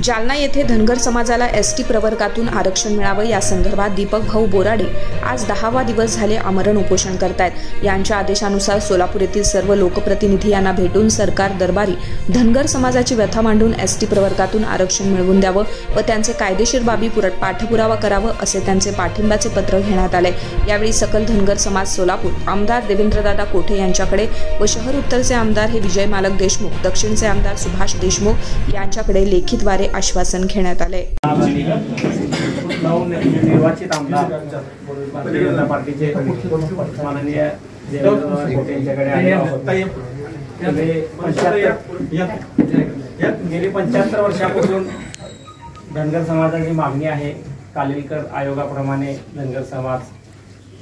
जालना येथे धनगर समाजाला एसटी प्रवर्गातून आरक्षण मिळावं या संदर्भात दीपक भाऊ बोराडे आज 10वा दिवस झाले आमरण उपोषण करतायत। यांच्या आदेशानुसार सोलापूर येथील सर्व लोकप्रतिनिधी यांना भेटून सरकार दरबारी धनगर समाजाची व्यथा मांडून एसटी प्रवर्गातून आरक्षण मिळवून द्यावं व त्यांचे कायदेशीर बाबी पाठपुरावा करावं असे त्यांचे पाठिंब्याचे पत्र घेण्यात आले। यावेळी सकल धनगर समाज सोलापूर आमदार देवेंद्रदादा कोठे यांच्याकडे व शहर उत्तरचे आमदार हे विजय मालक देशमुख, दक्षिणचे आमदार सुभाष देशमुख यांच्याकडे लेखीद्वारे आश्वासन घेण्यात आले। निर्वाचित आमदार भारतीय जनता पार्टीचे माननीय देवेंद्र कोठे यांच्याकडे आले। गेली 75 वर्षापासून धनगर समाजाची मागणी आहे। कालेलकर आयोगाप्रमाणे धनगर समाज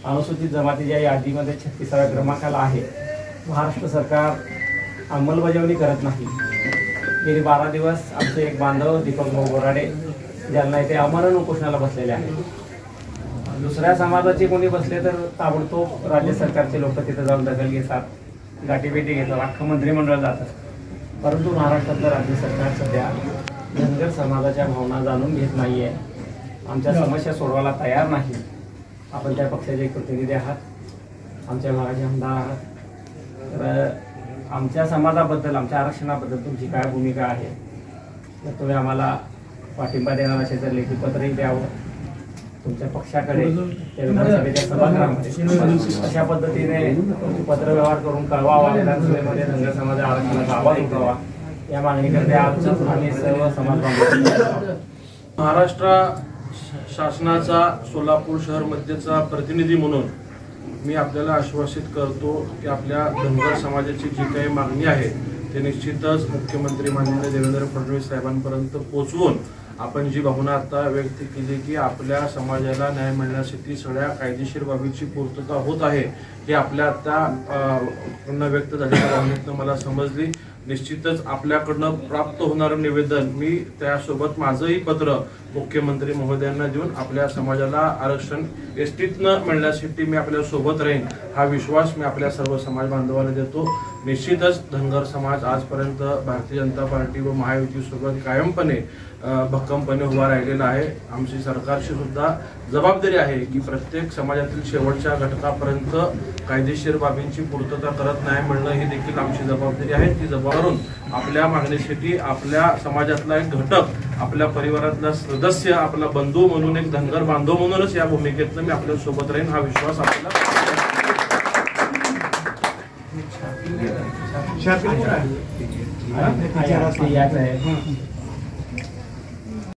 अनुसूचित जमातीच्या यादीमध्ये 36व्या क्रमांकाला आहे। महाराष्ट्र सरकार अंमलबजावणी करत नाही। गेली 12 दिवस आमचे एक बांधव दीपक भाऊ बोराडे जालना येथे आमरण उपोषणाला बसलेले आहेत। दुसऱ्या समाजाचे कोणी बसले तर ताबडतोब राज्य सरकारचे लोक तिथे जाऊन दखल घेतात, गाठीभेटी घेतात, अख्खं मंत्रिमंडळ जातात। परंतु महाराष्ट्रातलं राज्य सरकार सध्या धनगर समाजाच्या भावना जाणून घेत नाहीये, आमच्या समस्या सोडवायला तयार नाही। आपण त्या पक्षाचे प्रतिनिधी आहात, आमच्या भागाचे आमदार आहात, तर आमच्या समाजाबद्दल, आमच्या आरक्षणाबद्दल तुमची काय भूमिका आहे तर तुम्ही आम्हाला पाठिंबा देणार असेल तर लेखी पत्रही द्यावं तुमच्या पक्षाकडे, त्या विधानसभेच्या सभागृहामध्ये अशा पद्धतीने पत्रव्यवहार करून कळवावा, विधानसभेमध्ये धनगर समाज आरक्षणाचा आवाज उठवावा या मागणीकरते आज आम्ही सर्व समाज बांधव महाराष्ट्र शासनाचा सोलापूर शहर मध्येचा प्रतिनिधी म्हणून मी आपल्याला आश्वासित करतो की आपल्या धनगर समाजाची जी काही मागणी आहे ते निश्चितच मुख्यमंत्री माननीय देवेंद्र फडणवीस साहेबांपर्यंत पोहोचवून आपण जी भावना आता व्यक्त केली की आपल्या समाजाला न्याय मिळण्यासाठी सगळ्या कायदेशीर बाबीची पूर्तता होत आहे हे आपल्या आता व्यक्त झालेल्या भावनेतून मला समजली। निश्चितच आपल्याकडनं प्राप्त होणारं निवेदन मी त्यासोबत माझंही पत्र मुख्यमंत्री महोदयांना देऊन आपल्या समाजाला आरक्षण एसटीतनं मिळण्यासाठी मी आपल्या सोबत राहीन हा विश्वास मी आपल्या सर्व समाज बांधवांना देतो। निश्चितच धनगर समाज आजपर्यंत भारतीय जनता पार्टी व महायुतीसोबत कायमपणे भक्कमपणे उभा राहिलेला आहे। आमची सरकारची सुद्धा जबाबदारी आहे की प्रत्येक समाजातील शेवटच्या घटकापर्यंत कायदेशीर बाबींची पूर्तता करत नाही मिळणं ही देखील आमची जबाबदारी आहे। ती जबाबदारून आपल्या मागणीसाठी आपल्या समाजातला एक घटक, आपल्या परिवारातला सदस्य, आपला बंधू म्हणून, एक धनगर बांधव म्हणूनच या भूमिकेतनं मी आपल्या सोबत राहीन हा विश्वास आपल्याला याच आहे।